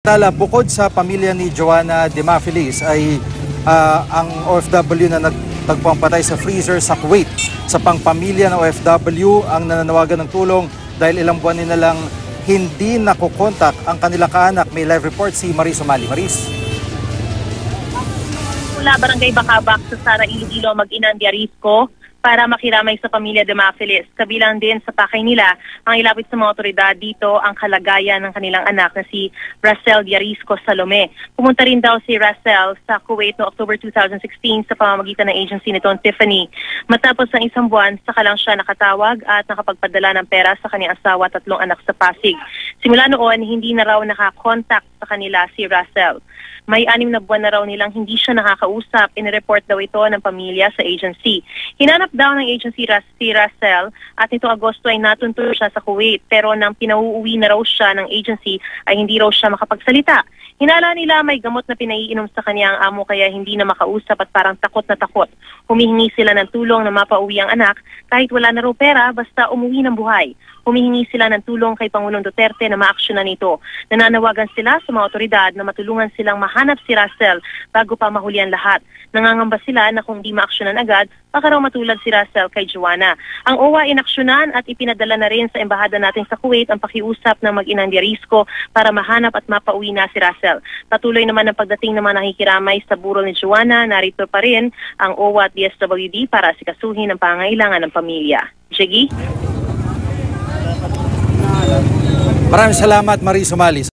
Tala, bukod sa pamilya ni Joanna Demafilis ay ang OFW na nagtagpuang patay sa freezer sa Kuwait. Sa pangpamilya ng OFW ang nananawagan ng tulong dahil ilang buwan nila lang hindi nakukontak ang kanilang kaanak. May live report si Maris Umali. Maris. Mula Barangay Bacabak sa Sara, Iloilo, mag-inang Diarisco para makiramay sa pamilya Demafilis. Kabilang din sa pakay nila ang ilapit sa mga otoridad dito ang kalagayan ng kanilang anak na si Racel Diarisco Salome. Pumunta rin daw si Racel sa Kuwait no October 2016 sa pamamagitan ng agency nitong Tiffany. Matapos ang isang buwan, saka lang siya nakatawag at nakapagpadala ng pera sa kanyang asawa at 3 anak sa Pasig. Simula noon, hindi na raw nakakontakt sa kanila si Racel. May 6 na buwan na raw nilang hindi siya nakakausap. Inireport daw ito ng pamilya sa agency. Hinanap daw ng agency si Racel at nitong Agosto ay natunto siya sa Kuwait. Pero nang pinauuwi na raw siya ng agency ay hindi raw siya makapagsalita. Hinala nila may gamot na pinaiinom sa kanyang amo kaya hindi na makausap at parang takot na takot. Humihingi sila ng tulong na mapauwi ang anak kahit wala na raw pera basta umuwi ng buhay. Humihingi sila ng tulong kay Pangulong Duterte na maaksyonan ito. Nananawagan sila sa mga otoridad na matulungan silang mahanap si Racel bago pa mahuli ang lahat. Nangangamba sila na kung di maaksyonan agad, baka raw matulad si Racel kay Joanna. Ang OWA inaksyonan at ipinadala na rin sa embahada natin sa Kuwait ang pakiusap ng mag-inang Diarisco para mahanap at mapauwi na si Racel. Patuloy naman ang pagdating ng mga nakikiramay sa burol ni Joanna. Narito pa rin ang OWA at DSWD para sikasuhin ang pangangailangan ng pamilya. Jiggy? Maraming salamat, Maris Umali.